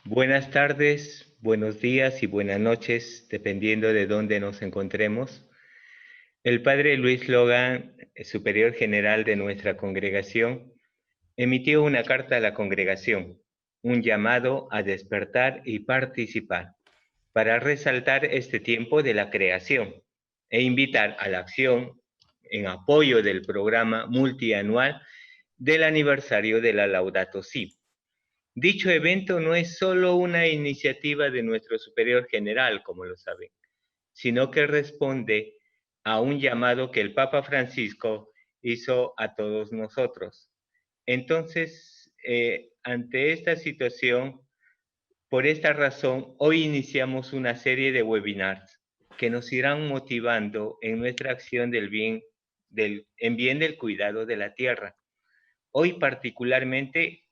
Buenas tardes, buenos días y buenas noches, dependiendo de dónde nos encontremos. El padre Luis Logan, superior general de nuestra congregación, emitió una carta a la congregación, un llamado a despertar y participar, para resaltar este tiempo de la creación e invitar a la acción en apoyo del programa multianual del aniversario de la Laudato Si. Dicho evento no es solo una iniciativa de nuestro superior general, como lo saben, sino que responde a un llamado que el Papa Francisco hizo a todos nosotros. Entonces, ante esta situación, por esta razón, hoy iniciamos una serie de webinars que nos irán motivando en nuestra acción en bien del cuidado de la tierra. Hoy particularmente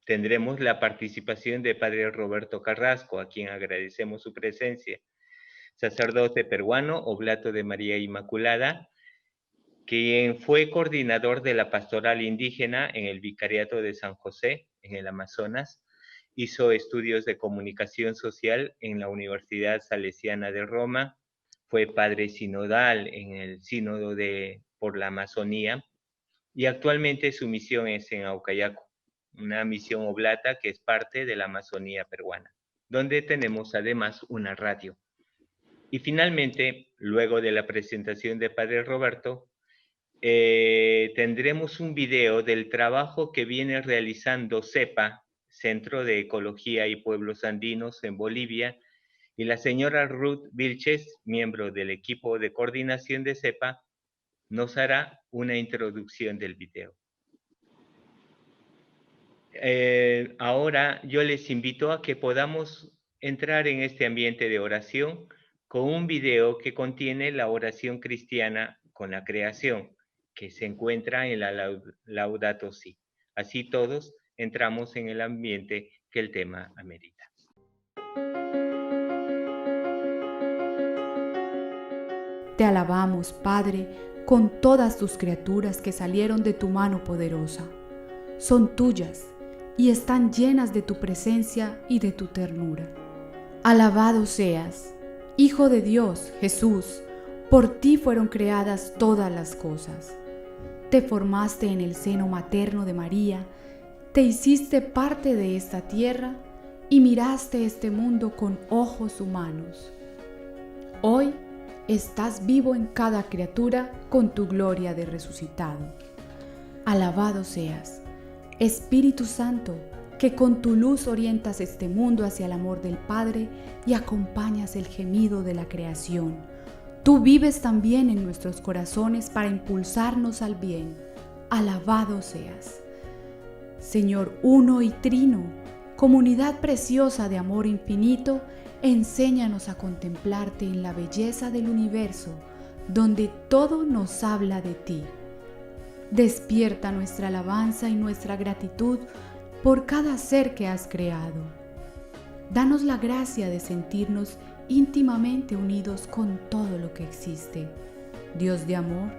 tendremos la participación de Padre Roberto Carrasco, a quien agradecemos su presencia, sacerdote peruano, oblato de María Inmaculada, quien fue coordinador de la pastoral indígena en el Vicariato de San José, en el Amazonas. Hizo estudios de comunicación social en la Universidad Salesiana de Roma. Fue padre sinodal en el Sínodo por la Amazonía. Y actualmente su misión es en Aucayaco, una misión oblata que es parte de la Amazonía peruana, donde tenemos además una radio. Y finalmente, luego de la presentación de Padre Roberto, tendremos un video del trabajo que viene realizando CEPA, Centro de Ecología y Pueblos Andinos en Bolivia, y la señora Ruth Vilches, miembro del equipo de coordinación de CEPA, nos hará una introducción del video. Ahora yo les invito a que podamos entrar en este ambiente de oración con un video que contiene la oración cristiana con la creación, que se encuentra en la Laudato Si. Así todos entramos en el ambiente que el tema amerita. Te alabamos, Padre, con todas tus criaturas que salieron de tu mano poderosa. Son tuyas y están llenas de tu presencia y de tu ternura. Alabado seas, Hijo de Dios, Jesús, por ti fueron creadas todas las cosas. Te formaste en el seno materno de María, te hiciste parte de esta tierra y miraste este mundo con ojos humanos. Hoy estás vivo en cada criatura con tu gloria de resucitado. Alabado seas, Espíritu Santo, que con tu luz orientas este mundo hacia el amor del Padre y acompañas el gemido de la creación. Tú vives también en nuestros corazones para impulsarnos al bien. Alabado seas. Señor uno y trino, comunidad preciosa de amor infinito, enséñanos a contemplarte en la belleza del universo, donde todo nos habla de ti. Despierta nuestra alabanza y nuestra gratitud por cada ser que has creado. Danos la gracia de sentirnos íntimamente unidos con todo lo que existe. Dios de amor,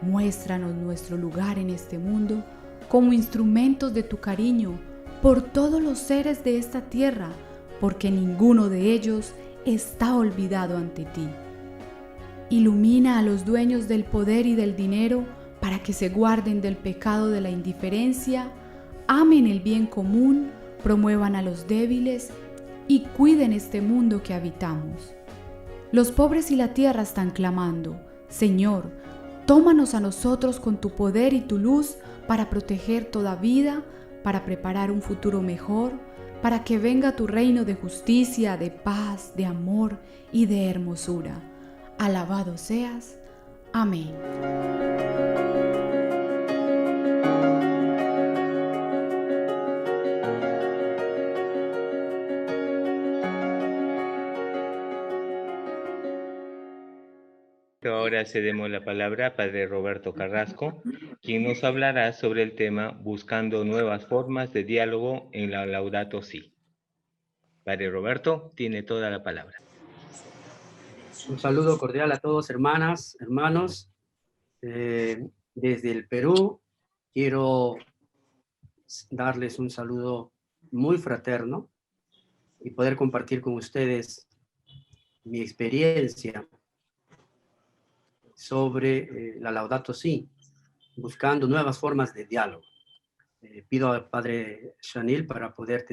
muéstranos nuestro lugar en este mundo como instrumentos de tu cariño por todos los seres de esta tierra, porque ninguno de ellos está olvidado ante ti. Ilumina a los dueños del poder y del dinero para que se guarden del pecado de la indiferencia, amen el bien común, promuevan a los débiles y cuiden este mundo que habitamos. Los pobres y la tierra están clamando: Señor, tómanos a nosotros con tu poder y tu luz para proteger toda vida, para preparar un futuro mejor, para que venga tu reino de justicia, de paz, de amor y de hermosura. Alabado seas. Amén. Ahora cedemos la palabra a Padre Roberto Carrasco, quien nos hablará sobre el tema Buscando nuevas formas de diálogo en la Laudato Si. Padre Roberto tiene toda la palabra. Un saludo cordial a todos, hermanas, hermanos. Desde el Perú, quiero darles un saludo muy fraterno y poder compartir con ustedes mi experiencia sobre la Laudato Si, buscando nuevas formas de diálogo. Pido al Padre Chanil para poder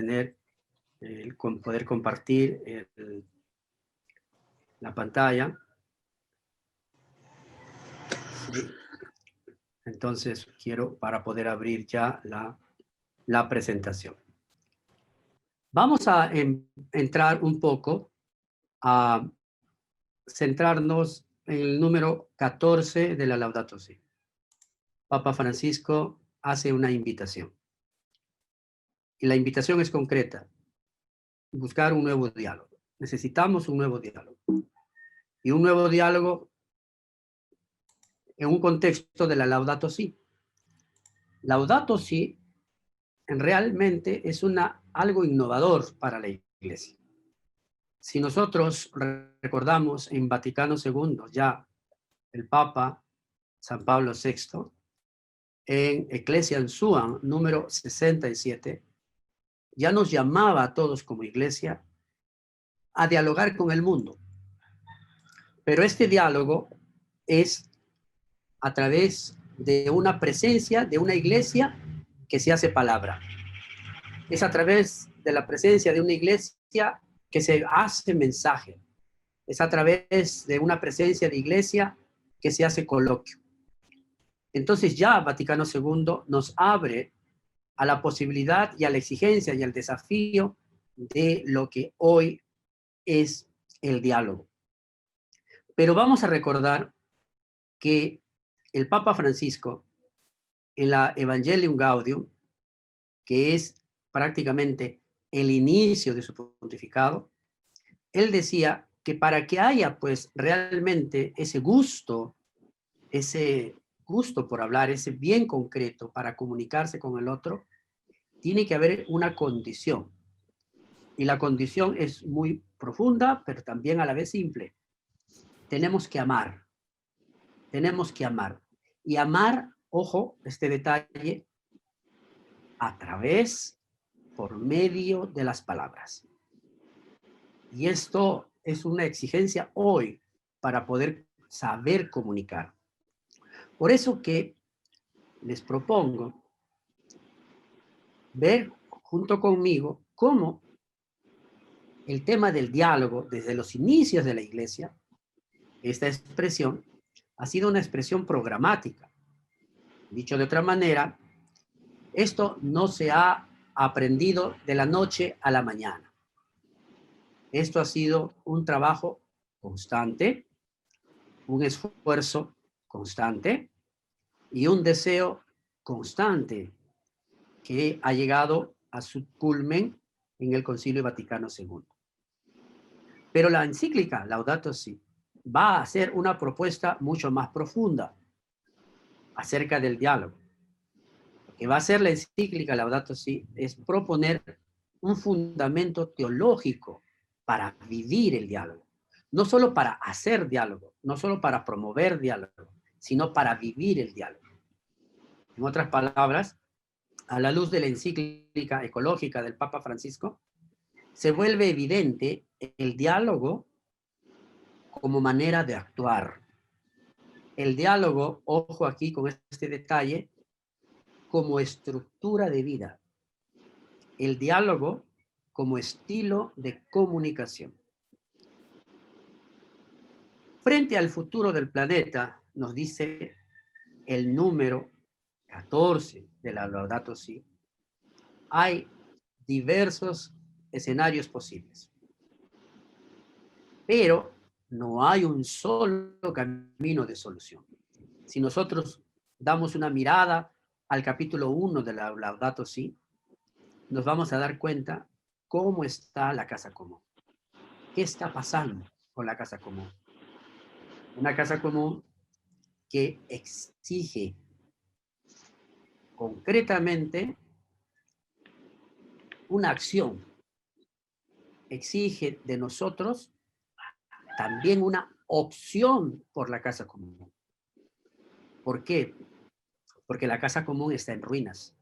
poder compartir la pantalla. Sí. Entonces, para poder abrir ya la presentación. Vamos a entrar un poco a centrarnos en el número 14 de la Laudato Si. Papa Francisco hace una invitación. Y la invitación es concreta. Buscar un nuevo diálogo. Necesitamos un nuevo diálogo. Y un nuevo diálogo en un contexto de la Laudato Si. Laudato Si realmente es algo innovador para la Iglesia. Si nosotros recordamos en Vaticano II, ya el Papa San Pablo VI, en Ecclesiam Suam, número 67, ya nos llamaba a todos como Iglesia a dialogar con el mundo. Pero este diálogo es a través de una presencia de una Iglesia que se hace palabra. Es a través de la presencia de una Iglesia que se hace mensaje. Es a través de una presencia de Iglesia que se hace coloquio. Entonces ya Vaticano II nos abre a la posibilidad y a la exigencia y al desafío de lo que hoy es el diálogo. Pero vamos a recordar que el Papa Francisco, en la Evangelium Gaudium, que es prácticamente el inicio de su pontificado, él decía que para que haya pues realmente ese gusto por hablar, ese bien concreto para comunicarse con el otro, tiene que haber una condición. Y la condición es muy profunda, pero también a la vez simple. Tenemos que amar. Tenemos que amar. Y amar, ojo, este detalle, por medio de las palabras. Y esto es una exigencia hoy para poder saber comunicar. Por eso que les propongo ver junto conmigo cómo el tema del diálogo desde los inicios de la Iglesia, esta expresión ha sido una expresión programática. Dicho de otra manera, esto no se ha aprendido de la noche a la mañana. Esto ha sido un trabajo constante, un esfuerzo constante y un deseo constante que ha llegado a su culmen en el Concilio Vaticano II. Pero la encíclica Laudato Si va a hacer una propuesta mucho más profunda acerca del diálogo. Lo que va a hacer la encíclica Laudato Si es proponer un fundamento teológico para vivir el diálogo. No solo para hacer diálogo, no solo para promover diálogo, sino para vivir el diálogo. En otras palabras, a la luz de la encíclica ecológica del Papa Francisco, se vuelve evidente el diálogo como manera de actuar. El diálogo, ojo aquí con este detalle, como estructura de vida. El diálogo como estilo de comunicación. Frente al futuro del planeta, nos dice el número 14 de la Laudato Si, hay diversos escenarios posibles. Pero no hay un solo camino de solución. Si nosotros damos una mirada al capítulo 1 de la Laudato Si, nos vamos a dar cuenta cómo está la casa común. ¿Qué está pasando con la casa común? Una casa común que exige concretamente una acción exige de nosotros también una opción por la casa común. ¿Por qué? Porque la casa común está en ruinas.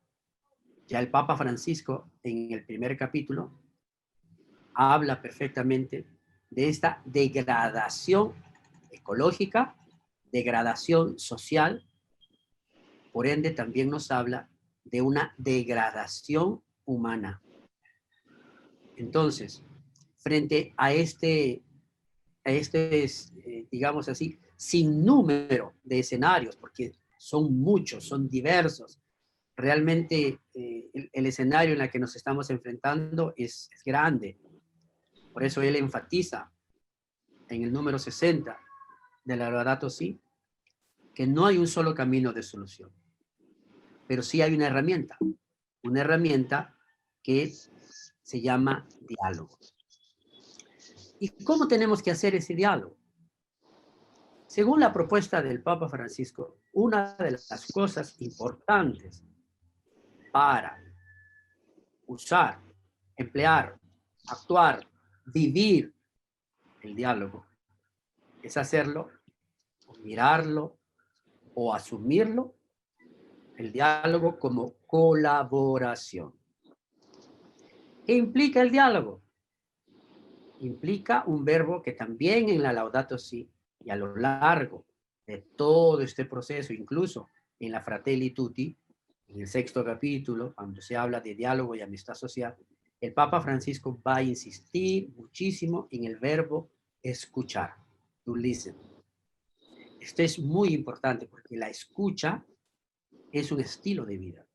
Ya el Papa Francisco, en el primer capítulo, habla perfectamente de esta degradación ecológica, degradación social, por ende también nos habla de una degradación humana. Entonces, frente a digamos así, sinnúmero de escenarios, porque son muchos, son diversos, realmente el escenario en el que nos estamos enfrentando es grande. Por eso él enfatiza en el número 60 de la Laudato Si, que no hay un solo camino de solución, pero sí hay una herramienta que se llama diálogo. ¿Y cómo tenemos que hacer ese diálogo? Según la propuesta del Papa Francisco, una de las cosas importantes para usar, emplear, actuar, vivir el diálogo es hacerlo, o mirarlo o asumirlo, el diálogo como colaboración. ¿Qué implica el diálogo? Implica un verbo que también en la Laudato Si y a lo largo de todo este proceso, incluso en la Fratelli Tutti, en el 6º capítulo, cuando se habla de diálogo y amistad social, el Papa Francisco va a insistir muchísimo en el verbo escuchar, to listen. Esto es muy importante porque la escucha es un estilo de vida.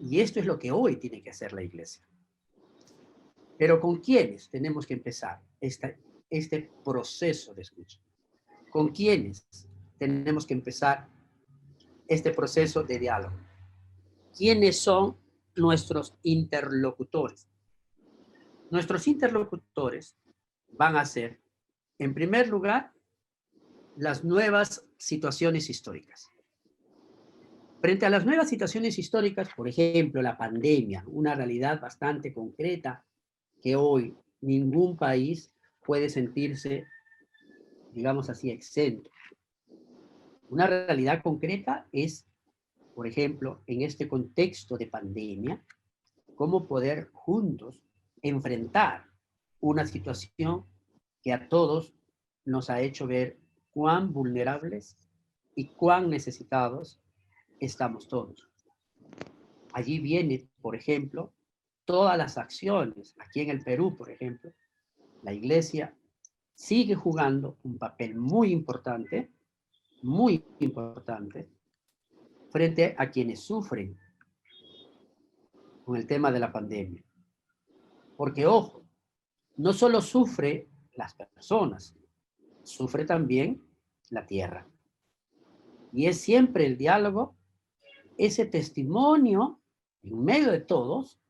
Y esto es lo que hoy tiene que hacer la Iglesia. Pero ¿con quiénes tenemos que empezar este proceso de escucha? ¿Con quiénes tenemos que empezar este proceso de diálogo? ¿Quiénes son nuestros interlocutores? Nuestros interlocutores van a ser, en primer lugar, las nuevas situaciones históricas. Frente a las nuevas situaciones históricas, por ejemplo, la pandemia, una realidad bastante concreta que hoy ningún país puede sentirse, digamos así, exento. Una realidad concreta es, por ejemplo, en este contexto de pandemia, cómo poder juntos enfrentar una situación que a todos nos ha hecho ver cuán vulnerables y cuán necesitados estamos todos. Allí viene, por ejemplo, todas las acciones. Aquí en el Perú, por ejemplo, la Iglesia sigue jugando un papel muy importante frente a quienes sufren con el tema de la pandemia. Porque, ojo, no solo sufre las personas, sufre también la tierra. Y es siempre el diálogo, ese testimonio, en medio de todos,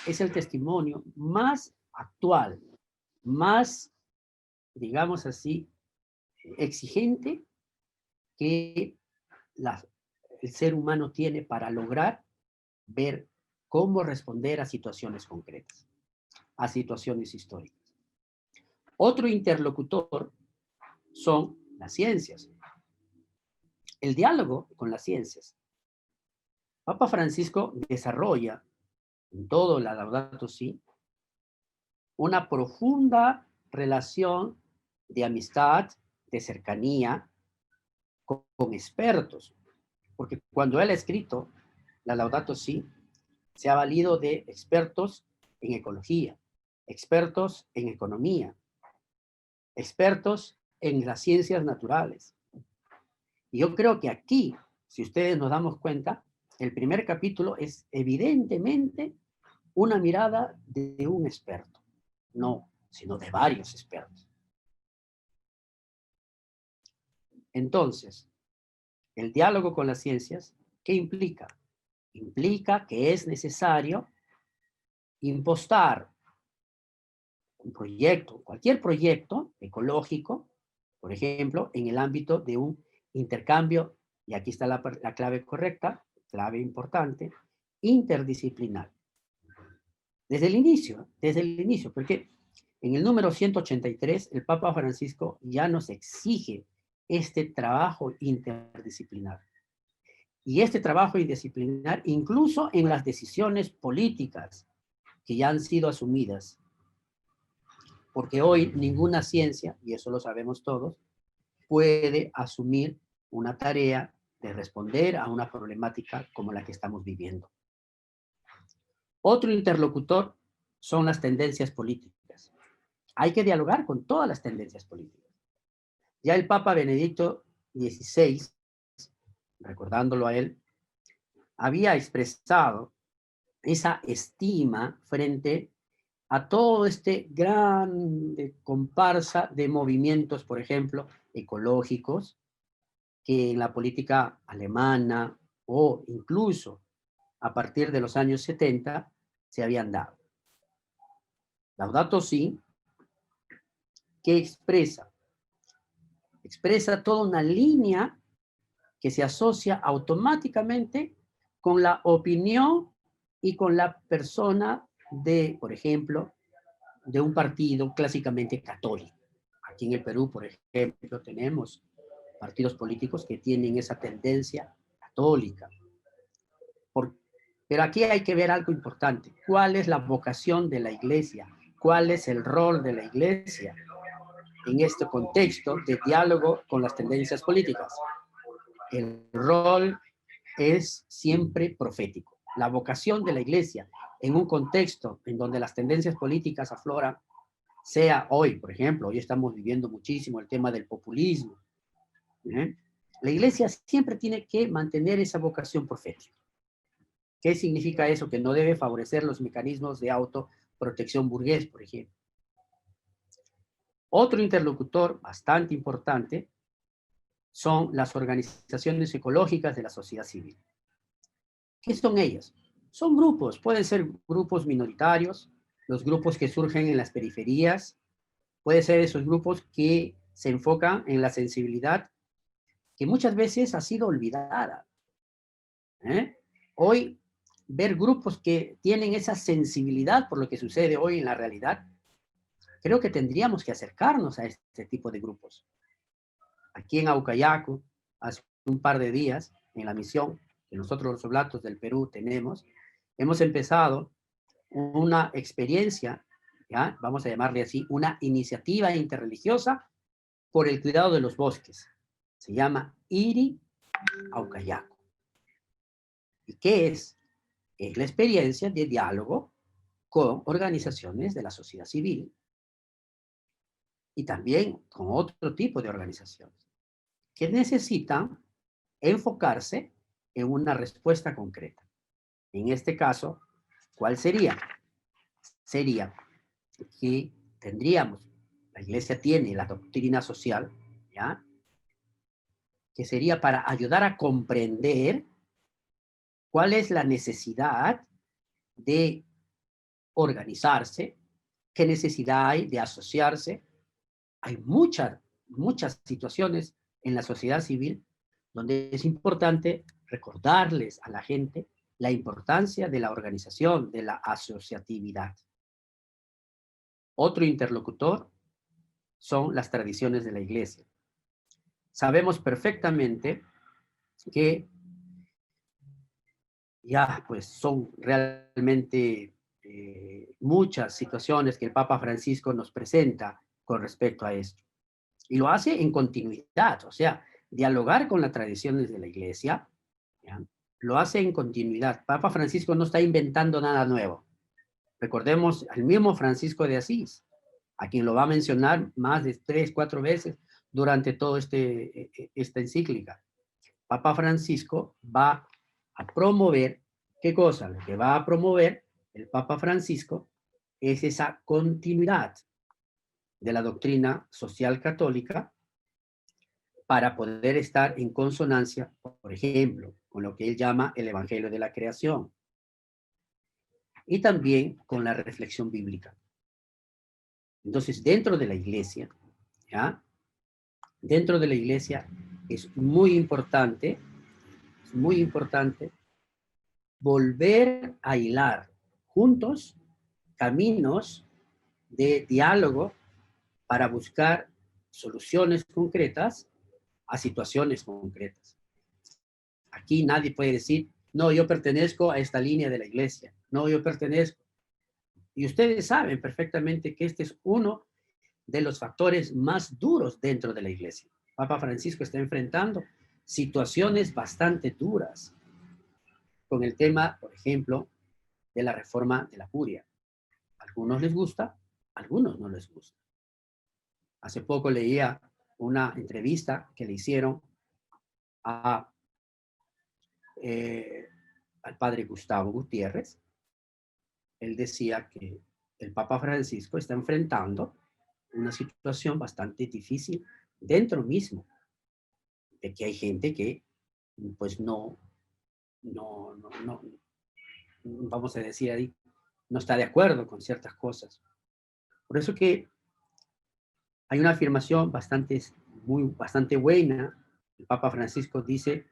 es el testimonio más actual, más, digamos así, exigente que el ser humano tiene para lograr ver cómo responder a situaciones concretas, a situaciones históricas. Otro interlocutor son las ciencias. El diálogo con las ciencias. Papa Francisco desarrolla en todo la Laudato Si una profunda relación de amistad, de cercanía con expertos, porque cuando él ha escrito la Laudato Si, se ha valido de expertos en ecología, expertos en economía, expertos en las ciencias naturales. Y yo creo que aquí, si ustedes nos damos cuenta, el primer capítulo es evidentemente una mirada de un experto, no, sino de varios expertos. Entonces, el diálogo con las ciencias, ¿qué implica? Implica que es necesario impostar un proyecto, cualquier proyecto ecológico, por ejemplo, en el ámbito de un intercambio, y aquí está la clave correcta, clave importante, interdisciplinar. Desde el inicio, porque En el número 183, el Papa Francisco ya nos exige este trabajo interdisciplinar. Y este trabajo interdisciplinar, incluso en las decisiones políticas que ya han sido asumidas, porque hoy ninguna ciencia, y eso lo sabemos todos, puede asumir una tarea de responder a una problemática como la que estamos viviendo. Otro interlocutor son las tendencias políticas. Hay que dialogar con todas las tendencias políticas. Ya el Papa Benedicto XVI, recordándolo a él, había expresado esa estima frente a todo este gran comparsa de movimientos, por ejemplo, ecológicos, que en la política alemana o incluso a partir de los años 70 se habían dado. Laudato Si, que expresa toda una línea que se asocia automáticamente con la opinión y con la persona de, por ejemplo, de un partido clásicamente católico. Aquí en el Perú, por ejemplo, tenemos partidos políticos que tienen esa tendencia católica. Pero aquí hay que ver algo importante. ¿Cuál es la vocación de la Iglesia? ¿Cuál es el rol de la Iglesia en este contexto de diálogo con las tendencias políticas? El rol es siempre profético. La vocación de la Iglesia en un contexto en donde las tendencias políticas afloran, sea hoy, por ejemplo, hoy estamos viviendo muchísimo el tema del populismo. La Iglesia siempre tiene que mantener esa vocación profética. ¿Qué significa eso? Que no debe favorecer los mecanismos de autoprotección burgués, por ejemplo. Otro interlocutor bastante importante son las organizaciones ecológicas de la sociedad civil. ¿Qué son ellas? Son grupos, pueden ser grupos minoritarios, los grupos que surgen en las periferias, pueden ser esos grupos que se enfocan en la sensibilidad que muchas veces ha sido olvidada. Hoy, ver grupos que tienen esa sensibilidad por lo que sucede hoy en la realidad, creo que tendríamos que acercarnos a este tipo de grupos. Aquí en Aucayacu, hace un par de días, en la misión que nosotros los Oblatos del Perú tenemos, hemos empezado una experiencia, ¿ya? Vamos a llamarle así, una iniciativa interreligiosa por el cuidado de los bosques. Se llama IRI Aucayacu. ¿Y qué es? Es la experiencia de diálogo con organizaciones de la sociedad civil y también con otro tipo de organizaciones que necesitan enfocarse en una respuesta concreta. En este caso, ¿cuál sería? Sería que tendríamos, la Iglesia tiene la doctrina social, ¿ya? Que sería para ayudar a comprender cuál es la necesidad de organizarse, qué necesidad hay de asociarse. Hay muchas situaciones en la sociedad civil donde es importante recordarles a la gente la importancia de la organización, de la asociatividad. Otro interlocutor son las tradiciones de la Iglesia. Sabemos perfectamente que ya pues son realmente muchas situaciones que el Papa Francisco nos presenta con respecto a esto. Y lo hace en continuidad, o sea, dialogar con las tradiciones de la Iglesia, ¿ya? Lo hace en continuidad. Papa Francisco no está inventando nada nuevo. Recordemos al mismo Francisco de Asís, a quien lo va a mencionar más de 3, 4 veces durante toda esta encíclica. Papa Francisco va a promover, ¿qué cosa? Lo que va a promover el Papa Francisco es esa continuidad de la doctrina social católica para poder estar en consonancia, por ejemplo, con lo que él llama el Evangelio de la Creación y también con la reflexión bíblica. Entonces, dentro de la Iglesia, ¿ya? Dentro de la Iglesia es muy importante volver a hilar juntos caminos de diálogo para buscar soluciones concretas a situaciones concretas. Aquí nadie puede decir, no, yo pertenezco a esta línea de la iglesia. No, yo pertenezco. Y ustedes saben perfectamente que este es uno de los factores más duros dentro de la iglesia. Papa Francisco está enfrentando situaciones bastante duras con el tema, por ejemplo, de la reforma de la curia. A algunos les gusta, a algunos no les gusta. Hace poco leía una entrevista que le hicieron a, al padre Gustavo Gutiérrez. Él decía que el Papa Francisco está enfrentando una situación bastante difícil dentro mismo, de que hay gente que pues no, vamos a decir ahí, no está de acuerdo con ciertas cosas. Por eso que hay una afirmación bastante buena. El Papa Francisco dice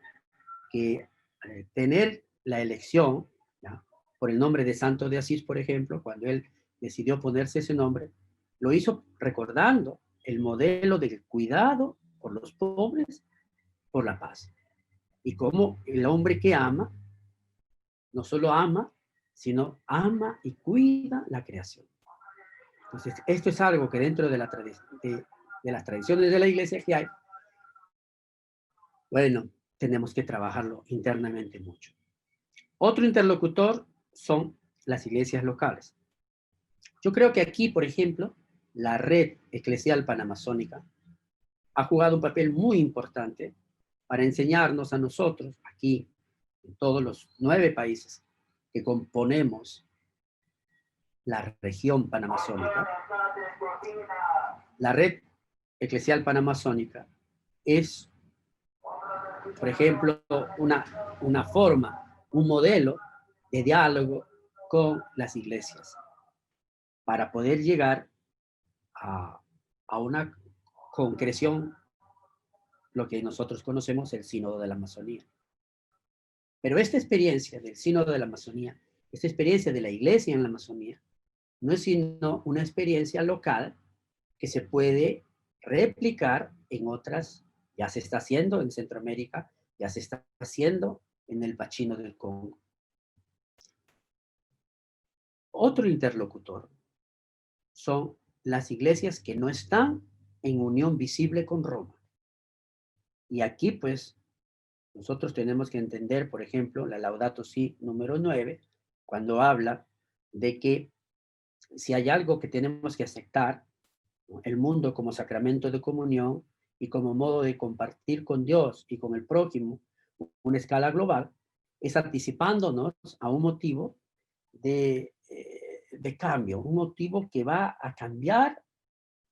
que tener la elección, ¿ya?, por el nombre de Santo de Asís, por ejemplo, cuando él decidió ponerse ese nombre, lo hizo recordando el modelo del cuidado por los pobres, por la paz. Y cómo el hombre que ama, no solo ama, sino ama y cuida la creación. Entonces, esto es algo que dentro de las tradiciones de la iglesia que hay, bueno, tenemos que trabajarlo internamente mucho. Otro interlocutor son las iglesias locales. Yo creo que aquí, por ejemplo, la red eclesial panamazónica ha jugado un papel muy importante para enseñarnos a nosotros, aquí, en todos los 9 países que componemos la región panamazónica. La red eclesial panamazónica es, por ejemplo, una forma, un modelo de diálogo con las iglesias para poder llegar a una concreción, lo que nosotros conocemos el Sínodo de la Amazonía. Pero esta experiencia del Sínodo de la Amazonía, esta experiencia de la iglesia en la Amazonía, no es sino una experiencia local que se puede replicar en otras. Ya se está haciendo en Centroamérica, ya se está haciendo en el Bachino del Congo. Otro interlocutor son las iglesias que no están en unión visible con Roma. Y aquí, pues, nosotros tenemos que entender, por ejemplo, la Laudato Si número 9, cuando habla de que si hay algo que tenemos que aceptar, ¿no?, el mundo como sacramento de comunión y como modo de compartir con Dios y con el prójimo una escala global, es anticipándonos a un motivo de cambio, un motivo que va a cambiar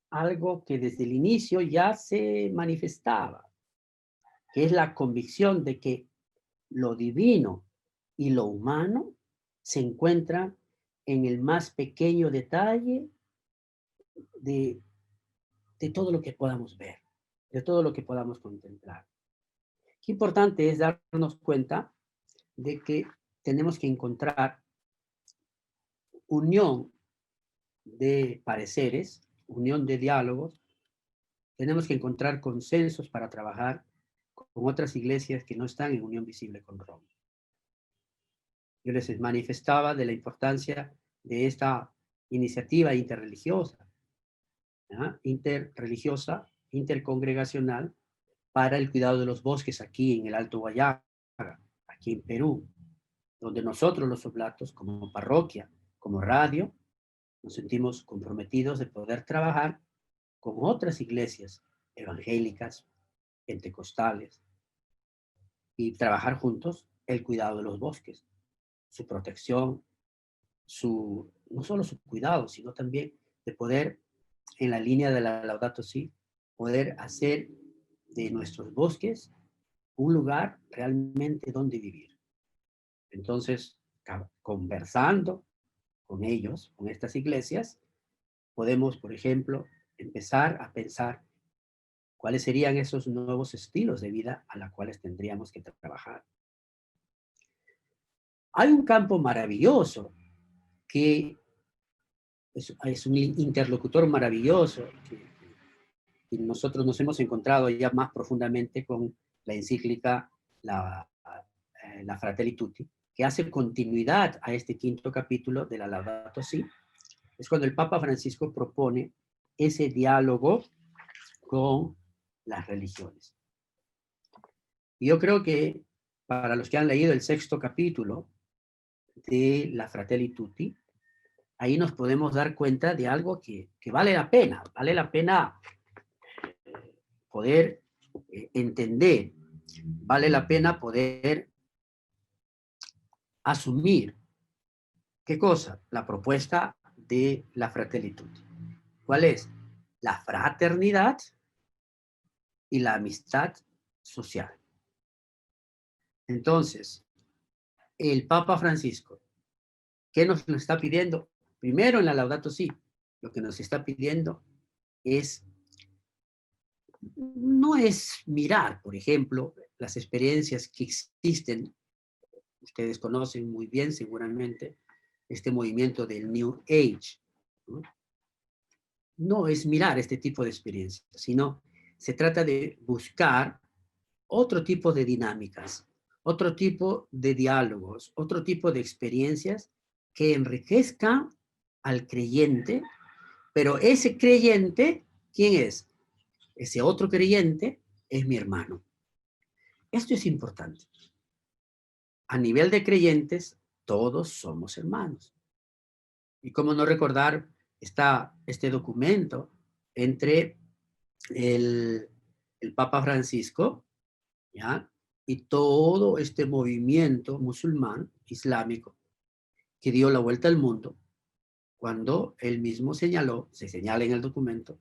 algo que desde el inicio ya se manifestaba, que es la convicción de que lo divino y lo humano se encuentran en el más pequeño detalle de todo lo que podamos ver, de todo lo que podamos contemplar. Qué importante es darnos cuenta de que tenemos que encontrar unión de pareceres, unión de diálogos. Tenemos que encontrar consensos para trabajar con otras iglesias que no están en unión visible con Roma. Yo les manifestaba de la importancia de esta iniciativa interreligiosa, ¿ya?, interreligiosa, intercongregacional, para el cuidado de los bosques aquí en el Alto Guayaga, aquí en Perú, donde nosotros los oblatos, como parroquia, como radio, nos sentimos comprometidos de poder trabajar con otras iglesias evangélicas, pentecostales, y trabajar juntos el cuidado de los bosques, su protección, no solo su cuidado, sino también de poder, en la línea de la Laudato Si, poder hacer de nuestros bosques un lugar realmente donde vivir. Entonces, conversando con ellos, con estas iglesias, podemos, por ejemplo, empezar a pensar cuáles serían esos nuevos estilos de vida a los cuales tendríamos que trabajar. Hay un campo maravilloso que es un interlocutor maravilloso y nosotros nos hemos encontrado ya más profundamente con la encíclica la Fratelli Tutti, que hace continuidad a este quinto capítulo de la Laudato Si. Es cuando el Papa Francisco propone ese diálogo con las religiones. Y yo creo que para los que han leído el sexto capítulo de la Fratelli Tutti, ahí nos podemos dar cuenta de algo que vale la pena poder entender, vale la pena poder asumir. ¿Qué cosa? La propuesta de la Fratelli Tutti. ¿Cuál es? La fraternidad y la amistad social. Entonces, el Papa Francisco, ¿qué nos está pidiendo? Primero en la Laudato Si, lo que nos está pidiendo no es mirar, por ejemplo, las experiencias que existen. Ustedes conocen muy bien seguramente este movimiento del New Age. No es mirar este tipo de experiencias, sino se trata de buscar otro tipo de dinámicas, otro tipo de diálogos, otro tipo de experiencias que enriquezcan al creyente, pero ese creyente, ¿quién es? Ese otro creyente es mi hermano. Esto es importante. A nivel de creyentes, todos somos hermanos. Y cómo no recordar este documento entre el Papa Francisco, ¿ya? Y todo este movimiento musulmán, islámico, que dio la vuelta al mundo, cuando él mismo se señala en el documento,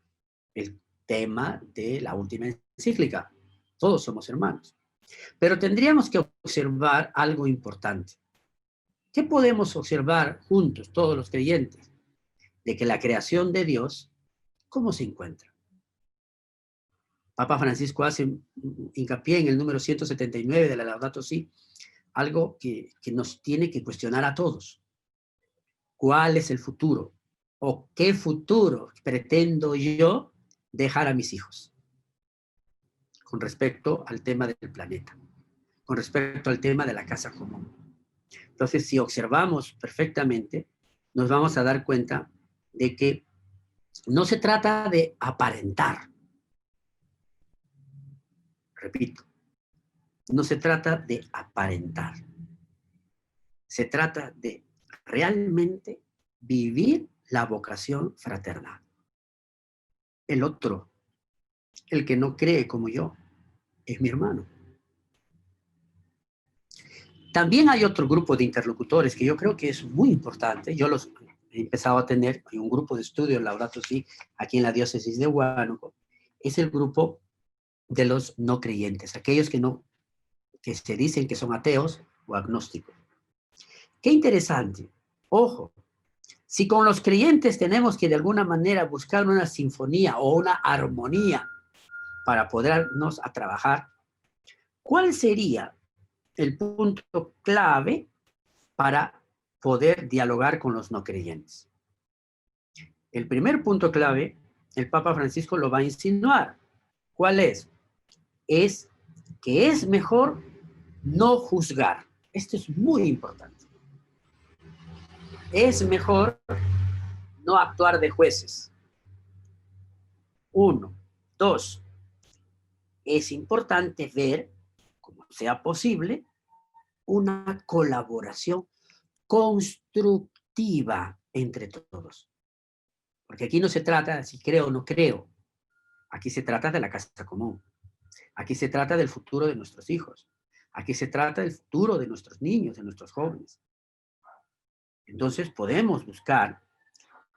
el tema de la última encíclica. Todos somos hermanos. Pero tendríamos que observar algo importante. ¿Qué podemos observar juntos, todos los creyentes? De que la creación de Dios, ¿cómo se encuentra? Papa Francisco hace hincapié en el número 179 de la Laudato Si, algo que nos tiene que cuestionar a todos. ¿Cuál es el futuro? ¿O qué futuro pretendo yo dejar a mis hijos? Con respecto al tema del planeta, con respecto al tema de la casa común. Entonces, si observamos perfectamente, nos vamos a dar cuenta de que no se trata de aparentar. Repito, no se trata de aparentar. Se trata de realmente vivir la vocación fraternal. El otro, el que no cree como yo, es mi hermano. También hay otro grupo de interlocutores que yo creo que es muy importante. Yo los he empezado a tener en un grupo de estudio en Laudato Si, aquí en la diócesis de Huánuco. Es el grupo de los no creyentes, aquellos que se dicen que son ateos o agnósticos. Qué interesante. Ojo, si con los creyentes tenemos que de alguna manera buscar una sinfonía o una armonía para podernos a trabajar, ¿cuál sería el punto clave para poder dialogar con los no creyentes? El primer punto clave, el Papa Francisco lo va a insinuar. ¿Cuál es? Es que es mejor no juzgar. Esto es muy importante. Es mejor no actuar de jueces. 1. 2. Es importante ver, como sea posible, una colaboración constructiva entre todos. Porque aquí no se trata de si creo o no creo. Aquí se trata de la casa común. Aquí se trata del futuro de nuestros hijos. Aquí se trata del futuro de nuestros niños, de nuestros jóvenes. Entonces podemos buscar,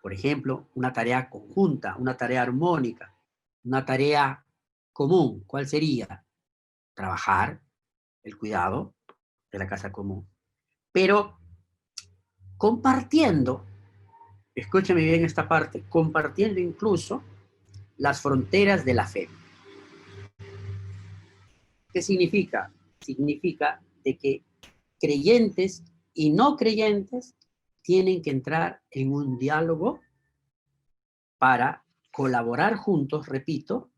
por ejemplo, una tarea conjunta, una tarea armónica, una tarea común. ¿Cuál sería? Trabajar el cuidado de la casa común. Pero compartiendo, escúchame bien esta parte, compartiendo incluso las fronteras de la fe. ¿Qué significa? Significa de que creyentes y no creyentes tienen que entrar en un diálogo para colaborar juntos, repito,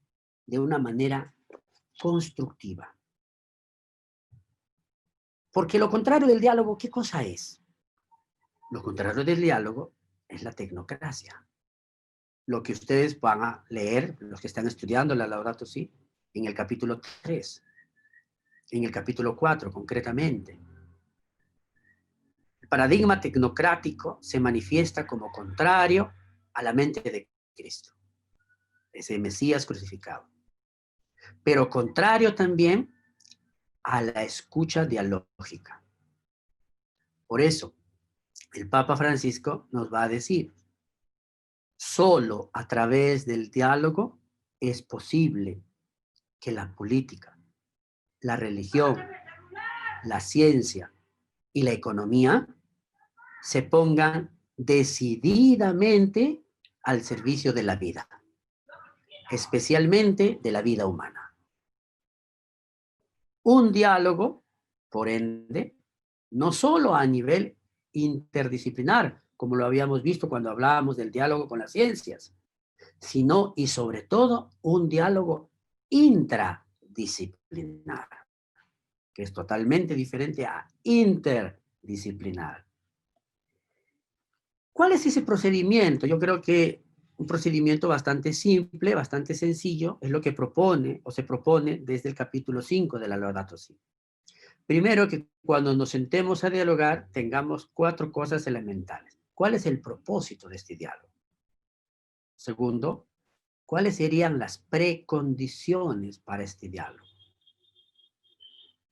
de una manera constructiva. Porque lo contrario del diálogo, ¿qué cosa es? Lo contrario del diálogo es la tecnocracia. Lo que ustedes van a leer, los que están estudiando la Laudato Si, en el capítulo 3, en el capítulo 4 concretamente. El paradigma tecnocrático se manifiesta como contrario a la mente de Cristo, ese Mesías crucificado, pero contrario también a la escucha dialógica. Por eso, el Papa Francisco nos va a decir, solo a través del diálogo es posible que la política, la religión, la ciencia y la economía se pongan decididamente al servicio de la vida, especialmente de la vida humana. Un diálogo, por ende, no solo a nivel interdisciplinar, como lo habíamos visto cuando hablábamos del diálogo con las ciencias, sino y sobre todo un diálogo intradisciplinar, que es totalmente diferente a interdisciplinar. ¿Cuál es ese procedimiento? Yo creo que un procedimiento bastante simple, bastante sencillo, es lo que propone o se propone desde el capítulo 5 de la Laudato Si. Primero, que cuando nos sentemos a dialogar tengamos 4 cosas elementales. ¿Cuál es el propósito de este diálogo? Segundo, ¿cuáles serían las precondiciones para este diálogo?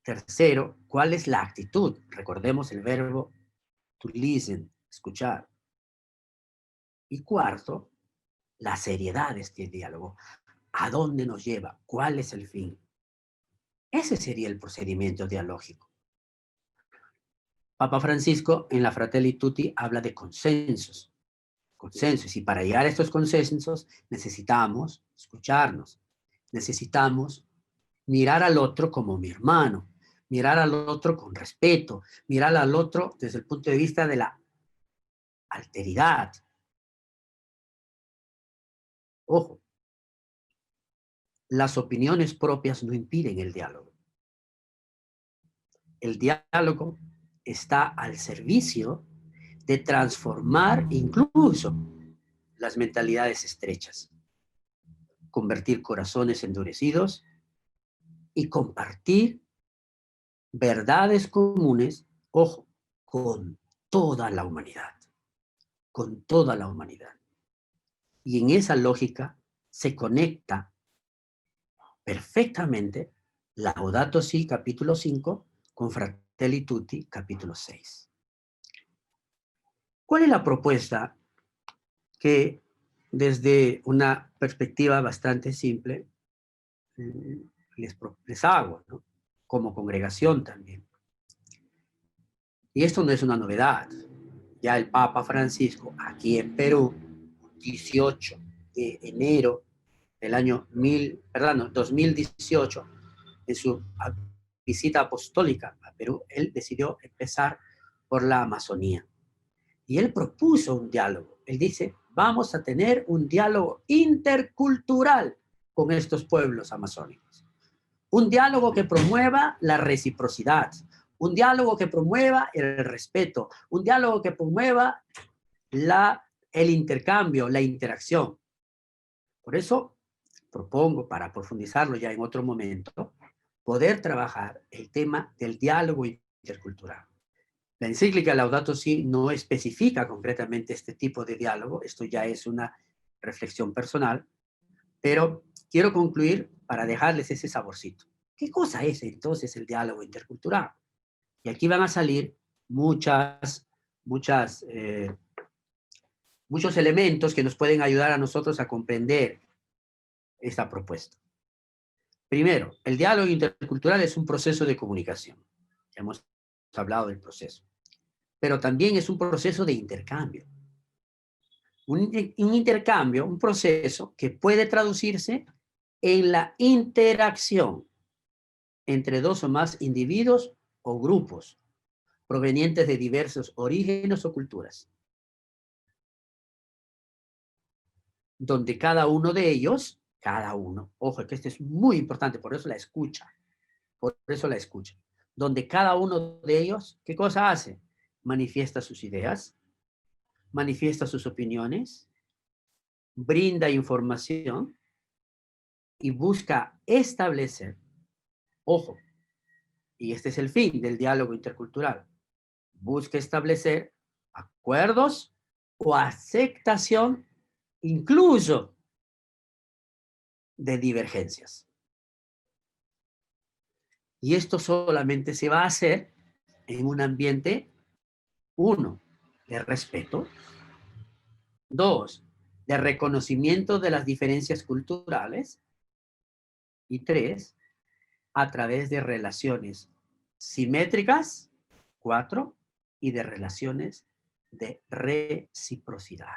Tercero, ¿cuál es la actitud? Recordemos el verbo to listen, escuchar. Y cuarto, la seriedad de este diálogo. ¿A dónde nos lleva? ¿Cuál es el fin? Ese sería el procedimiento dialógico. Papa Francisco en la Fratelli Tutti habla de consensos. Consensos. Y para llegar a estos consensos necesitamos escucharnos. Necesitamos mirar al otro como mi hermano. Mirar al otro con respeto. Mirar al otro desde el punto de vista de la alteridad. Ojo, las opiniones propias no impiden el diálogo. El diálogo está al servicio de transformar incluso las mentalidades estrechas, convertir corazones endurecidos y compartir verdades comunes, ojo, con toda la humanidad, con toda la humanidad. Y en esa lógica se conecta perfectamente Laudato Si, capítulo 5, con Fratelli Tutti, capítulo 6. ¿Cuál es la propuesta que desde una perspectiva bastante simple les hago, ¿no? Como congregación también? Y esto no es una novedad. Ya el Papa Francisco, aquí en Perú, 18 de enero del año 2018, en su visita apostólica a Perú, él decidió empezar por la Amazonía. Y él propuso un diálogo. Él dice, vamos a tener un diálogo intercultural con estos pueblos amazónicos. Un diálogo que promueva la reciprocidad. Un diálogo que promueva el respeto. Un diálogo que promueva el intercambio, la interacción. Por eso propongo, para profundizarlo ya en otro momento, poder trabajar el tema del diálogo intercultural. La encíclica Laudato Si no especifica concretamente este tipo de diálogo, esto ya es una reflexión personal, pero quiero concluir para dejarles ese saborcito. ¿Qué cosa es entonces el diálogo intercultural? Y aquí van a salir muchos elementos que nos pueden ayudar a nosotros a comprender esta propuesta. Primero, el diálogo intercultural es un proceso de comunicación. Ya hemos hablado del proceso. Pero también es un proceso de intercambio. Un intercambio, un proceso que puede traducirse en la interacción entre 2 o más individuos o grupos provenientes de diversos orígenes o culturas. donde cada uno de ellos, cada uno, ojo, que este es muy importante, por eso la escucha, donde cada uno de ellos, ¿qué cosa hace? Manifiesta sus ideas, manifiesta sus opiniones, brinda información y busca establecer, ojo, y este es el fin del diálogo intercultural, busca establecer acuerdos o aceptación incluso de divergencias. Y esto solamente se va a hacer en un ambiente, uno, de respeto, dos, de reconocimiento de las diferencias culturales y tres, a través de relaciones simétricas, cuatro, y de relaciones de reciprocidad.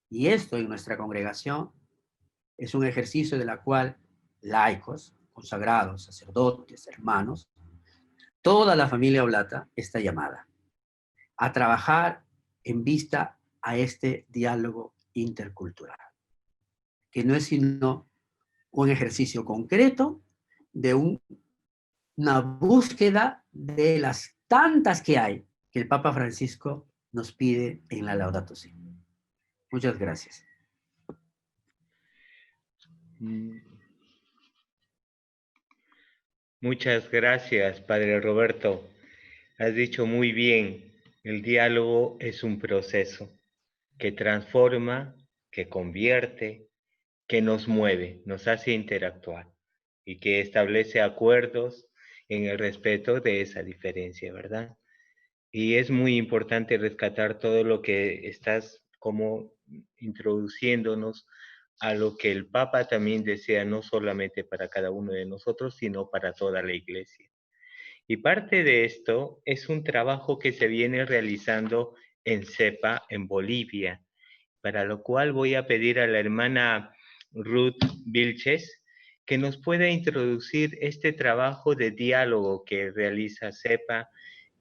Y esto en nuestra congregación es un ejercicio de la cual laicos, consagrados, sacerdotes, hermanos, toda la familia Oblata está llamada a trabajar en vista a este diálogo intercultural, que no es sino un ejercicio concreto de una búsqueda de las tantas que hay que el Papa Francisco nos pide en la Laudato Si. Muchas gracias. Muchas gracias, Padre Roberto. Has dicho muy bien, el diálogo es un proceso que transforma, que convierte, que nos mueve, nos hace interactuar y que establece acuerdos en el respeto de esa diferencia, ¿verdad? Y es muy importante rescatar todo lo que estás como introduciéndonos a lo que el Papa también desea, no solamente para cada uno de nosotros, sino para toda la Iglesia. Y parte de esto es un trabajo que se viene realizando en CEPA, en Bolivia, para lo cual voy a pedir a la hermana Ruth Vilches que nos pueda introducir este trabajo de diálogo que realiza CEPA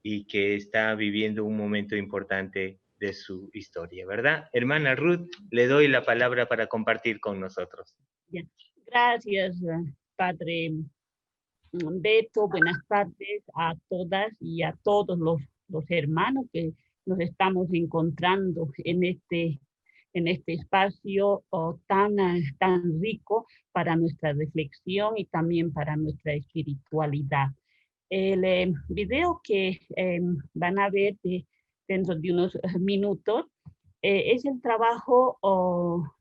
y que está viviendo un momento importante de su historia, ¿verdad? Hermana Ruth, le doy la palabra para compartir con nosotros. Bien. Gracias, Padre Beto. Buenas tardes a todas y a todos los hermanos que nos estamos encontrando en este espacio tan rico para nuestra reflexión y también para nuestra espiritualidad. El video que van a ver dentro de unos minutos es el trabajo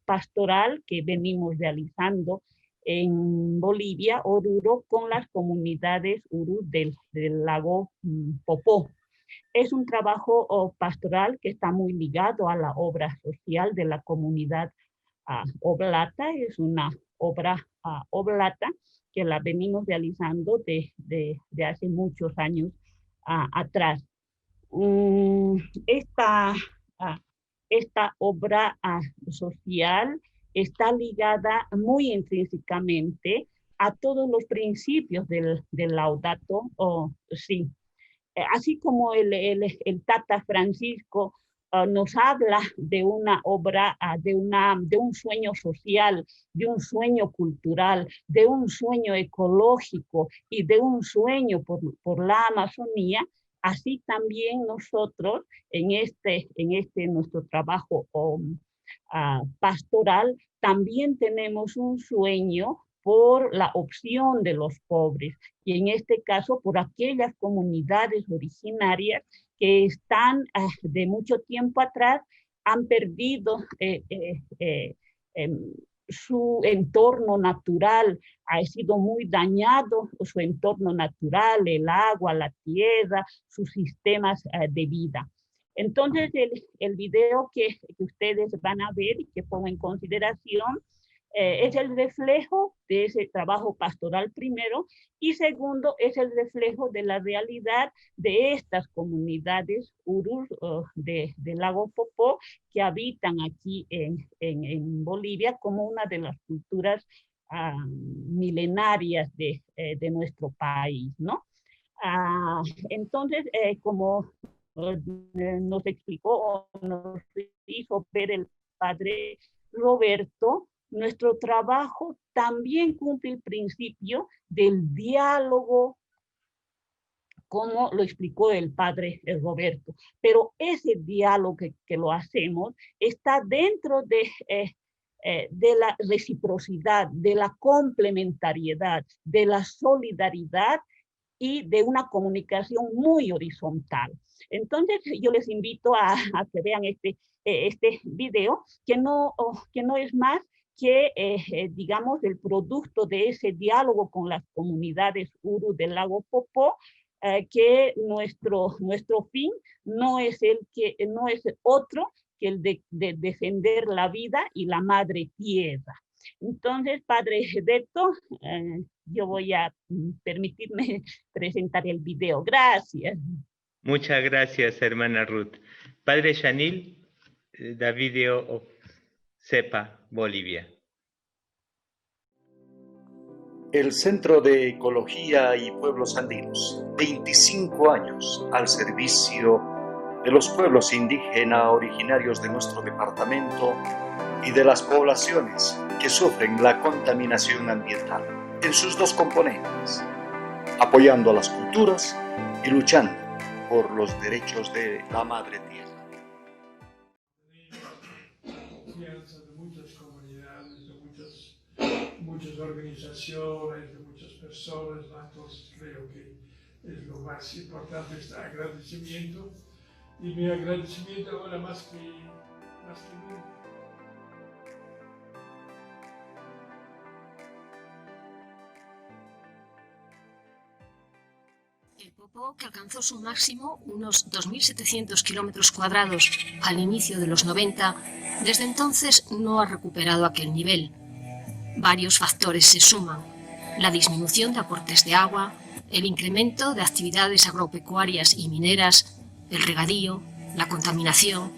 pastoral que venimos realizando en Bolivia, Oruro, con las comunidades Urú del lago Popó. Es un trabajo pastoral que está muy ligado a la obra social de la comunidad oblata. Es una obra oblata que la venimos realizando de hace muchos años atrás. Esta obra social está ligada muy intrínsecamente a todos los principios del Laudato Si. Así como el Tata Francisco nos habla de una obra, de un sueño social, de un sueño cultural, de un sueño ecológico y de un sueño por la Amazonía, así también nosotros en nuestro trabajo pastoral también tenemos un sueño por la opción de los pobres y en este caso por aquellas comunidades originarias que están de mucho tiempo atrás, han perdido su entorno natural, ha sido muy dañado su entorno natural, el agua, la tierra, sus sistemas de vida. Entonces, el video que ustedes van a ver y que pongo en consideración es el reflejo de ese trabajo pastoral primero y segundo es el reflejo de la realidad de estas comunidades urus del lago Popó que habitan aquí en Bolivia como una de las culturas milenarias de nuestro país, ¿no? Entonces, como nos explicó o nos hizo ver padre Roberto, nuestro trabajo también cumple el principio del diálogo, como lo explicó el padre Roberto. Pero ese diálogo que lo hacemos está dentro de la reciprocidad, de la complementariedad, de la solidaridad y de una comunicación muy horizontal. Entonces, yo les invito a que vean este video, que no es más que, digamos, el producto de ese diálogo con las comunidades Uru del lago Popó, que nuestro fin no es otro que el de defender la vida y la madre tierra. Entonces, padre Beto, yo voy a permitirme presentar el video. Gracias. Muchas gracias, hermana Ruth. Padre Shanil, da video of CEPA, Bolivia. El Centro de Ecología y Pueblos Andinos, 25 años al servicio de los pueblos indígenas originarios de nuestro departamento y de las poblaciones que sufren la contaminación ambiental en sus dos componentes, apoyando a las culturas y luchando por los derechos de la madre tierra. De muchas comunidades, de muchas organizaciones, de muchas personas, entonces creo que es lo más importante este agradecimiento, y mi agradecimiento ahora más que nunca. El Popó, que alcanzó su máximo, unos 2.700 kilómetros cuadrados, al inicio de los 90, desde entonces no ha recuperado aquel nivel. Varios factores se suman: la disminución de aportes de agua, el incremento de actividades agropecuarias y mineras, el regadío, la contaminación.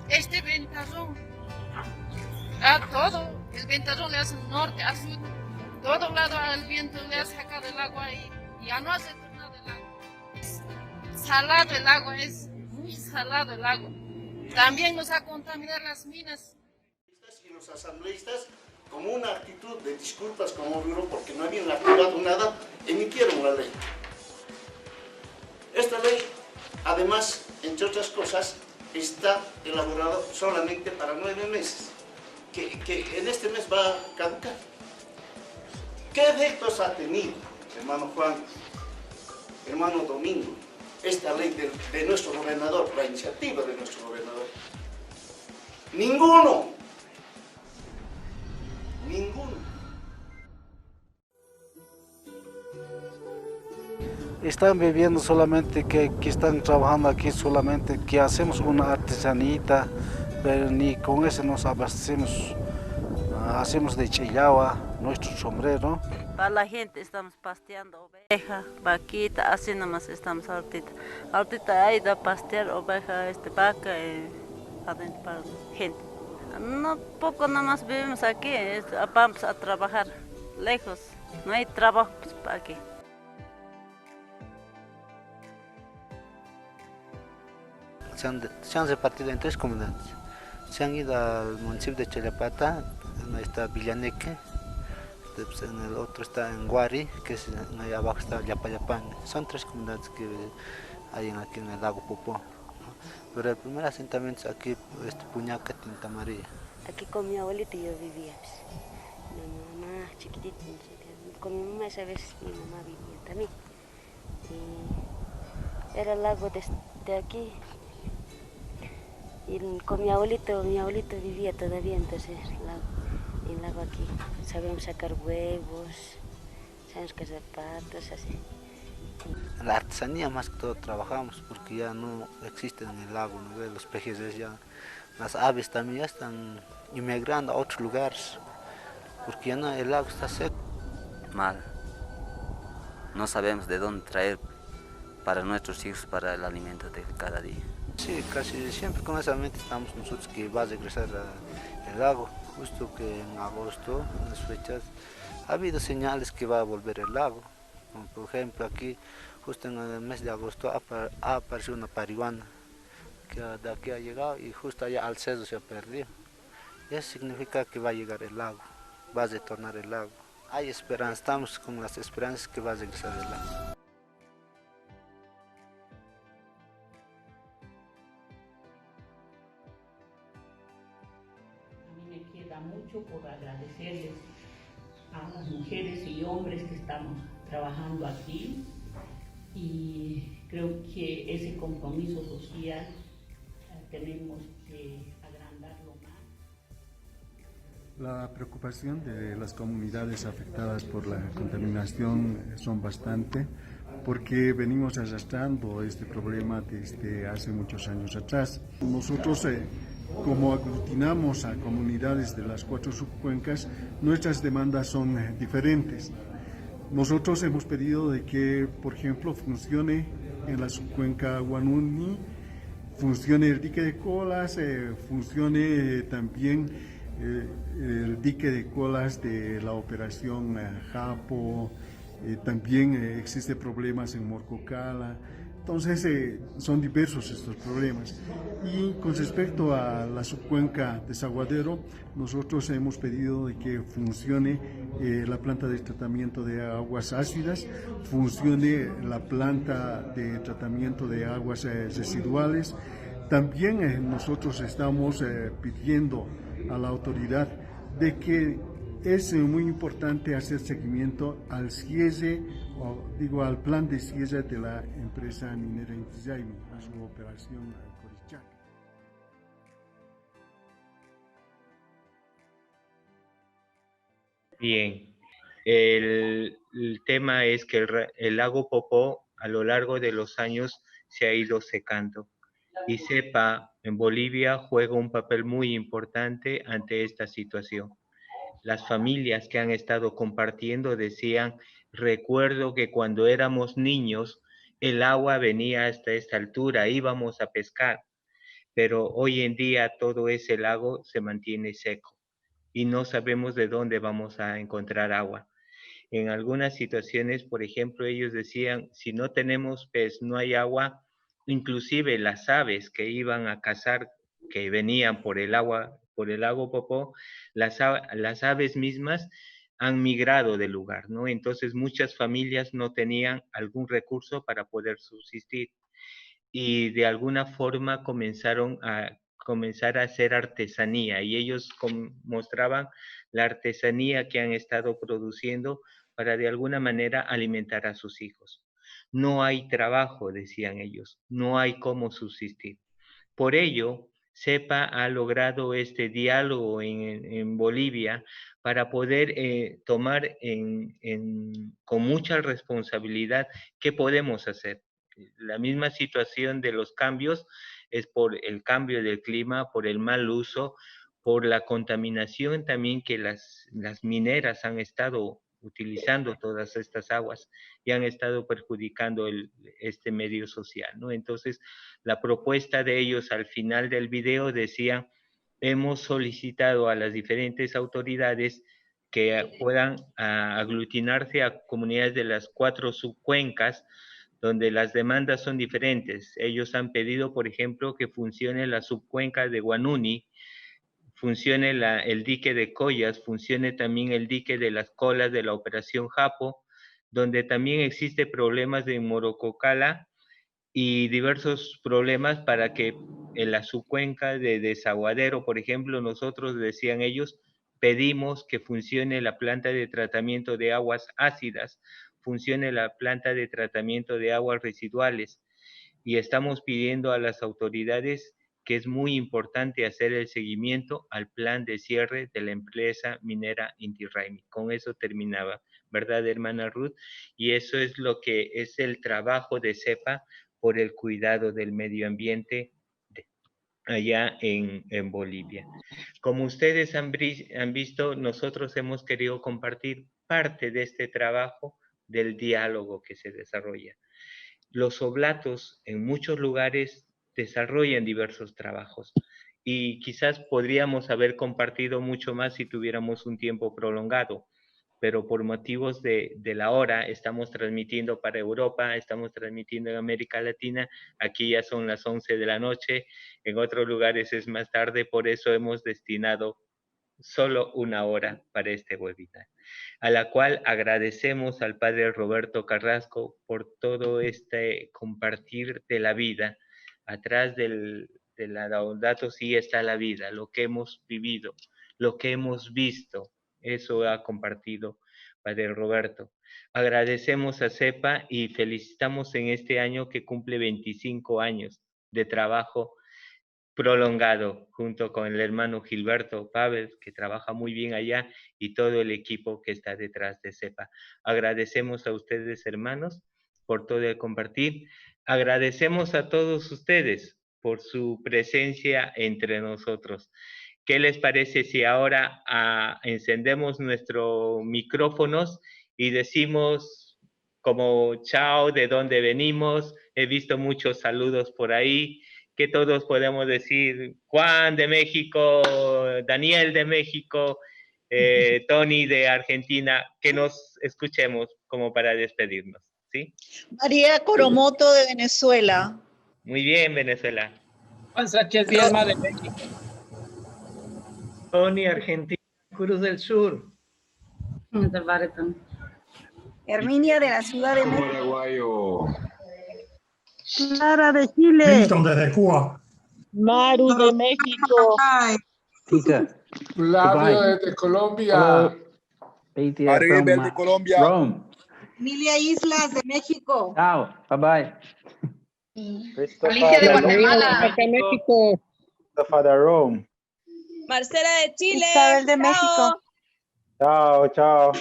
Este ventarrón, a todo, el ventarrón le hace norte a sur, todo lado al viento le hace sacar el agua y ya no hace nada el agua. Es salado el agua, es muy salado el agua. También nos ha contaminado las minas. Y los asambleístas, como una actitud de disculpas como Oruro, porque no habían activado nada, emitieron la ley. Esta ley, además, entre otras cosas, está elaborado solamente para 9 meses, que en este mes va a caducar. ¿Qué efectos ha tenido, hermano Juan, hermano Domingo, esta ley de nuestro gobernador, la iniciativa de nuestro gobernador? Ninguno. Ninguno. Están viviendo solamente que están trabajando aquí solamente, que hacemos una artesanita, pero ni con eso nos abastecemos. Hacemos de chillagua nuestro sombrero. Para la gente estamos pasteando oveja, vaquita, así nomás estamos ahorita. Ahorita hay de pastear oveja, vaca adentro para la gente. No, poco nomás vivimos aquí, vamos a trabajar lejos, no hay trabajo pues, para aquí. Se han repartido en 3 comunidades. Se han ido al municipio de Chayapata, está Villaneque, en el otro está en Guari, que es ahí abajo está Yapayapán. Son 3 comunidades que hay aquí en el lago Popó. Pero el primer asentamiento es aquí, Puñaca, Tinta María. Aquí con mi abuelita yo vivía, mi mamá chiquitita, con mi mamá esa vez mi mamá vivía también. Y era el lago de aquí. Y con mi abuelito vivía todavía, entonces el lago aquí. Sabemos sacar huevos, sabemos cazar patos, así. La artesanía más que todo trabajamos porque ya no existen en el lago, ¿no? Los peces ya, las aves también ya están inmigrando a otros lugares porque ya no, el lago está seco. Mal. No sabemos de dónde traer para nuestros hijos, para el alimento de cada día. Sí, casi siempre con esa mente estamos nosotros que va a regresar el lago, justo que en agosto, en las fechas, ha habido señales que va a volver el lago. Como por ejemplo aquí, justo en el mes de agosto ha aparecido una parihuana que de aquí ha llegado y justo allá al cerro se ha perdido. Y eso significa que va a llegar el lago, va a retornar el lago. Hay esperanza, estamos con las esperanzas que va a regresar el lago. Mucho por agradecerles a las mujeres y hombres que estamos trabajando aquí, y creo que ese compromiso social tenemos que agrandarlo más. La preocupación de las comunidades afectadas por la contaminación son bastante, porque venimos arrastrando este problema desde hace muchos años atrás. Nosotros, como aglutinamos a comunidades de las 4 subcuencas, nuestras demandas son diferentes. Nosotros hemos pedido de que, por ejemplo, funcione en la subcuenca Guanuni, funcione el dique de Colas, funcione también el dique de Colas de la operación Japo, también existen problemas en Morcocala. Entonces son diversos estos problemas. Y con respecto a la subcuenca Desaguadero, nosotros hemos pedido de que funcione la planta de tratamiento de aguas ácidas, funcione la planta de tratamiento de aguas residuales. También nosotros estamos pidiendo a la autoridad de que es muy importante hacer seguimiento al cierre, al plan de cierre de la empresa minera Intillaimi, a su operación Corichac. Bien, el tema es que el lago Popó a lo largo de los años se ha ido secando, y CEPA en Bolivia juega un papel muy importante ante esta situación. Las familias que han estado compartiendo decían: recuerdo que cuando éramos niños el agua venía hasta esta altura, íbamos a pescar, pero hoy en día todo ese lago se mantiene seco y no sabemos de dónde vamos a encontrar agua. En algunas situaciones, por ejemplo, ellos decían: si no tenemos pez, no hay agua. Inclusive las aves que iban a cazar, que venían por el agua, por el lago Popó, las aves mismas han migrado del lugar, ¿no? Entonces muchas familias no tenían algún recurso para poder subsistir, y de alguna forma comenzaron a hacer artesanía, y ellos mostraban la artesanía que han estado produciendo para de alguna manera alimentar a sus hijos. No hay trabajo, decían ellos, no hay cómo subsistir. Por ello, CEPA ha logrado este diálogo en Bolivia para poder tomar con mucha responsabilidad qué podemos hacer. La misma situación de los cambios es por el cambio del clima, por el mal uso, por la contaminación también que las mineras han estado utilizando todas estas aguas y han estado perjudicando este medio social, ¿no? Entonces, la propuesta de ellos al final del video decía: hemos solicitado a las diferentes autoridades que puedan aglutinarse a comunidades de las 4 subcuencas, donde las demandas son diferentes. Ellos han pedido, por ejemplo, que funcione la subcuenca de Guanuni, funcione el dique de Collas, funcione también el dique de las Colas de la operación Japo, donde también existe problemas de Morococala y diversos problemas para que en la subcuenca de Desaguadero, por ejemplo, nosotros, decían ellos, pedimos que funcione la planta de tratamiento de aguas ácidas, funcione la planta de tratamiento de aguas residuales, y estamos pidiendo a las autoridades que es muy importante hacer el seguimiento al plan de cierre de la empresa minera Inti Raymi. Con eso terminaba, ¿verdad, hermana Ruth? Y eso es lo que es el trabajo de CEPA por el cuidado del medio ambiente allá en Bolivia. Como ustedes han visto, nosotros hemos querido compartir parte de este trabajo del diálogo que se desarrolla. Los oblatos en muchos lugares desarrollan diversos trabajos y quizás podríamos haber compartido mucho más si tuviéramos un tiempo prolongado, pero por motivos de la hora estamos transmitiendo para Europa, estamos transmitiendo en América Latina, aquí ya son las 11 de la noche, en otros lugares es más tarde, por eso hemos destinado solo una hora para este webinar, a la cual agradecemos al padre Roberto Carrasco por todo este compartir de la vida. Atrás de la Laudato Si está la vida, lo que hemos vivido, lo que hemos visto, eso ha compartido padre Roberto. Agradecemos a CEPA y felicitamos en este año que cumple 25 años de trabajo prolongado, junto con el hermano Gilberto Pavel, que trabaja muy bien allá, y todo el equipo que está detrás de CEPA. Agradecemos a ustedes, hermanos, por todo el compartir. Agradecemos a todos ustedes por su presencia entre nosotros. ¿Qué les parece si ahora encendemos nuestros micrófonos y decimos como chao, de dónde venimos? He visto muchos saludos por ahí, que todos podemos decir Juan de México, Daniel de México, Tony de Argentina, que nos escuchemos como para despedirnos, ¿sí? María Coromoto de Venezuela. Muy bien, Venezuela. Juan Sánchez Bielma de México. Tony, Argentina, Cruz del Sur. Herminia de la Ciudad de México. Paraguayo. Clara de Chile. Milton desde Cuba. Maru de México. Flavio desde Colombia. Maribel de Colombia. Emilia Islas de México. Chao, bye bye. Alicia de Guatemala. México. Marcela de Chile. Isabel de México. Chao, chao.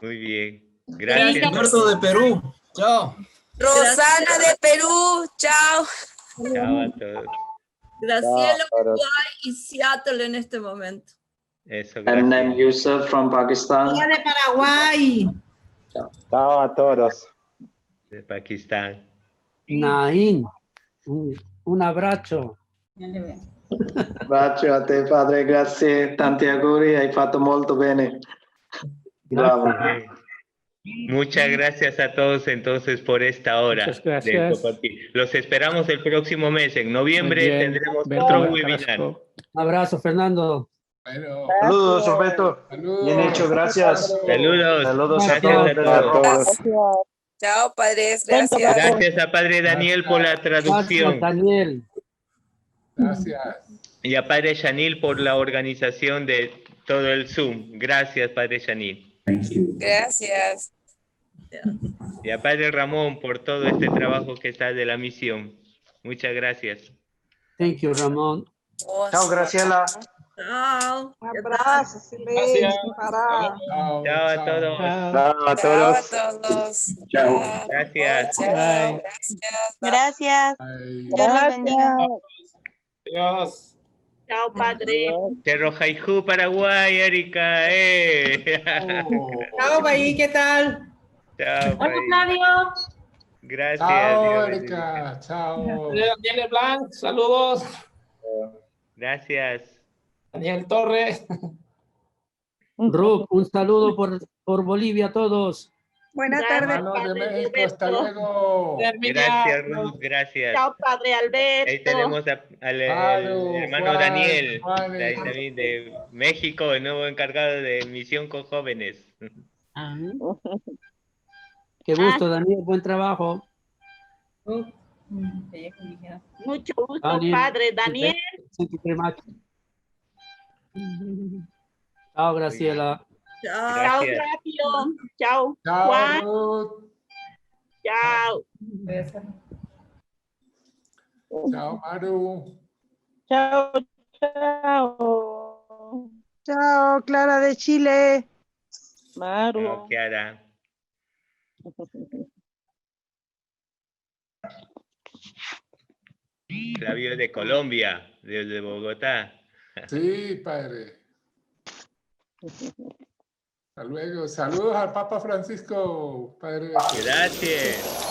Muy bien. Gracias. Eduardo de Perú. Chao. Rosana de Perú. Chao. Chao a todos. Graciela Uruguay y Seattle en este momento. Eso, And I'm gracias. Yusuf from Pakistan. María de Paraguay. Chao a todos. De Pakistán. Naín, un abrazo. Abbraccio a te, padre, grazie, tanti auguri, hai fatto molto bene. Bravo. Muchas gracias a todos entonces por esta hora. Muchas gracias. De compartir. Los esperamos el próximo mes. En noviembre Muy bien. tendremos Beto otro Carrasco. webinar. Un abrazo, Fernando. Bueno. Saludos, Roberto. Bien hecho, gracias. Saludos. Saludos a Gracias todos. Chao, padres. Gracias. Gracias a Padre Daniel por la traducción. Gracias, Daniel. Gracias. Y a Padre Shanil por la organización de todo el Zoom. Gracias, Padre Shanil. Gracias. Y a Padre Ramón por todo este trabajo que está de la misión. Muchas gracias. Thank you, Ramón. Chao, Graciela. Chao. Abrazo, Gracias. Chao a todos. Chao a Chao a todos. todos. Chao. Gracias. Chao. Bye. Gracias. Ay. Dios los bendiga. Adiós. Chao, padre. Cerro Jaijú, Paraguay, Erika. Chao, Bahí, ¿qué tal? Chao, Hola, Pai. Flavio. Gracias. Chao, Dios bendiga. Erika. Chao. Daniel Blanc, saludos. Gracias. Daniel Torres. Ruth, un saludo por Bolivia a todos. Buenas tardes. Hermanos de México, hasta luego. Gracias, Ruth. Gracias. Chao, padre Alberto. Ahí tenemos al hermano Juan, Daniel, Juan, de, ahí también de México, el nuevo encargado de misión con jóvenes. Qué gusto, Daniel. Buen trabajo. Mucho gusto, Daniel. padre Daniel. Thank you very much. Chao, Graciela. Chao. Chao, Gracias. Flavio. Chao, Chao, Juan. Ruth. Chao. Chao, Maru. Chao, chao. Chao, Clara de Chile. Maru. Chao, Kiara. Flavio de Colombia, desde Bogotá. Sí, padre. Hasta luego. Saludos al Papa Francisco, padre. Gracias.